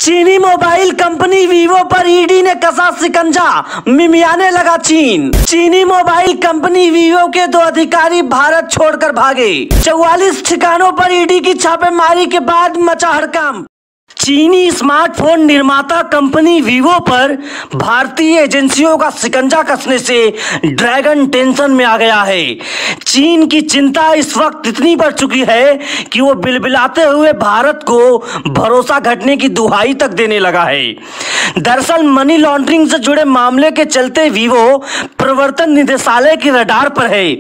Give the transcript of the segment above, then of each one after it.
चीनी mobile company Vivo पर ED ने कसा शिकंजा, मिमियाने लगा चीन। चीनी मोबाइल कंपनी वीवो के 2 अधिकारी भारत छोड़कर भागे। 44 ठिकानों पर ईडी की छापेमारी के बाद मचा हड़कंप। चीनी स्मार्टफोन निर्माता कंपनी वीवो पर भारतीय एजेंसियों का शिकंजा कसने से ड्रैगन टेंशन में आ गया है। चीन की चिंता इस वक्त इतनी बढ़ चुकी है कि वो बिलबिलाते हुए भारत को भरोसा घटने की दुहाई तक देने लगा है। दरअसल मनी लॉन्ड्रिंग से जुड़े मामले के चलते वीवो प्रवर्तन निदेशालय की रडार पर है।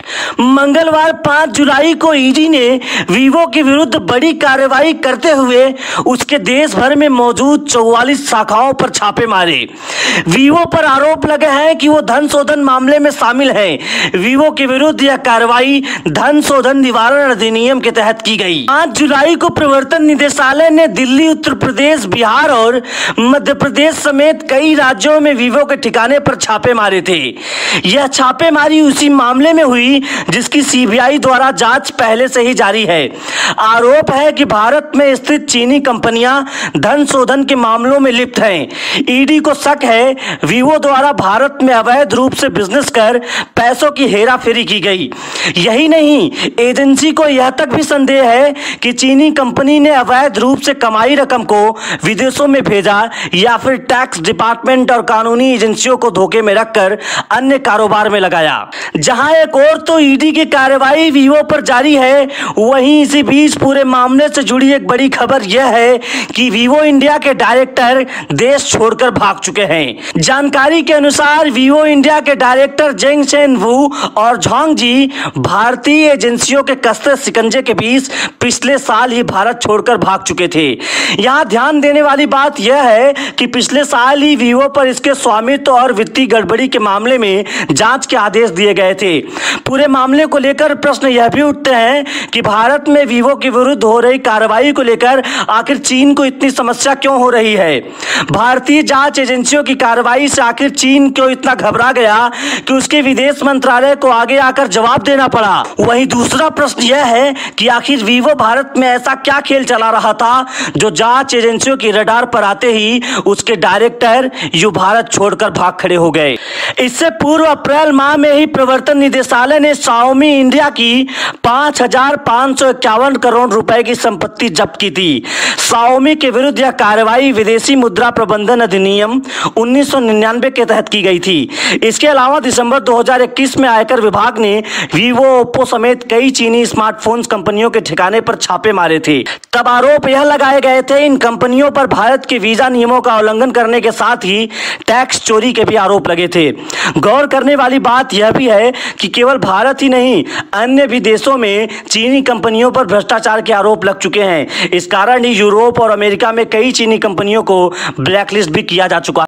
मंगलवार 5 जुलाई को ईडी ने वीवो के विरुद्ध बड़ी कार्रवाई करते हुए उसके देश भर में मौजूद 44 शाखाओं पर छापे मारे। वीवो पर आरोप लगे हैं कि वो धन शोधन मामले में शामिल है। वीवो के विरुद्ध यह कार्रवाई धन शोधन निवारण अधिनियम के तहत की गई। 5 जुलाई को प्रवर्तन निदेशालय ने दिल्ली, उत्तर प्रदेश, बिहार और मध्य प्रदेश समेत कई राज्यों में वीवो के ठिकाने पर छापे मारे थे। यह छापेमारी उसी मामले में हुई जिसकी सीबीआई द्वारा जांच पहले से ही जारी है। आरोप है कि भारत में स्थित चीनी कंपनियां धन शोधन के मामलों में लिप्त हैं। ईडी को शक है वीवो द्वारा भारत में अवैध रूप से बिजनेस कर पैसों की हेराफेरी की गई। यही नहीं, एजेंसी को यह तक भी संदेह है कि चीनी कंपनी ने अवैध रूप से कमाई रकम को विदेशों में भेजा या फिर टैक्स डिपार्टमेंट और कानूनी एजेंसियों को धोखे में रखकर अन्य कारोबार में लगाया। जहां एक और तो ईडी की कार्रवाई वीवो पर जारी है, वहीं इसी बीच पूरे मामले से जुड़ी एक बड़ी खबर यह है कि वीवो इंडिया के डायरेक्टर देश छोड़कर भाग चुके हैं। जानकारी के अनुसार वीवो इंडिया के डायरेक्टर जेंग शेन वू और झांग जी भारतीय एजेंसियों के कसते शिकंजे के बीच पिछले साल ही भारत छोड़कर भाग चुके थे। यहां ध्यान देने वाली बात यह है कि पिछले साल ही वीवो पर इसके स्वामित्व और वित्तीय गड़बड़ी के मामले में जांच के आदेश दिए गए थे। पूरे मामले को लेकर प्रश्न यह भी उठते हैं कि भारत में वीवो के विरुद्ध हो रही कार्रवाई को लेकर आखिर चीन को इतनी समस्या क्यों हो रही है। भारतीय जांच एजेंसियों की कार्रवाई से आखिर चीन क्यों इतना घबरा गया कि उसके विदेश मंत्रालय को आगे आकर जवाब देना पड़ा। वहीं दूसरा प्रश्न यह है कि आखिर वीवो भारत में ऐसा क्या खेल चला रहा था जो जांच एजेंसियों की रडार पर आते ही उसके डायरेक्टर यू भारत छोड़कर भाग खड़े हो गए। इससे पूर्व अप्रैल माह में ही प्रवर्तन निदेशालय ने Xiaomi इंडिया की 5,551 करोड़ रुपए की संपत्ति जब्त की थी। Xiaomi के विरुद्ध यह कार्रवाई विदेशी मुद्रा प्रबंधन अधिनियम 1999 के तहत की गई थी। इसके अलावा दिसंबर 2021 में आयकर विभाग ने वीवो, ओप्पो समेत कई चीनी स्मार्टफोन कंपनियों के ठिकाने पर छापे मारे थे। तब आरोप यह लगाए गए थे इन कंपनियों पर भारत के वीजा नियमों का उल्लंघन करने के साथ ही टैक्स चोरी के भी आरोप लगे थे। गौर करने वाली बात यह भी है कि केवल भारत ही नहीं, अन्य भी देशों में चीनी कंपनियों पर भ्रष्टाचार के आरोप लग चुके हैं। इस कारण ही यूरोप और अमेरिका में कई चीनी कंपनियों को ब्लैकलिस्ट भी किया जा चुका है।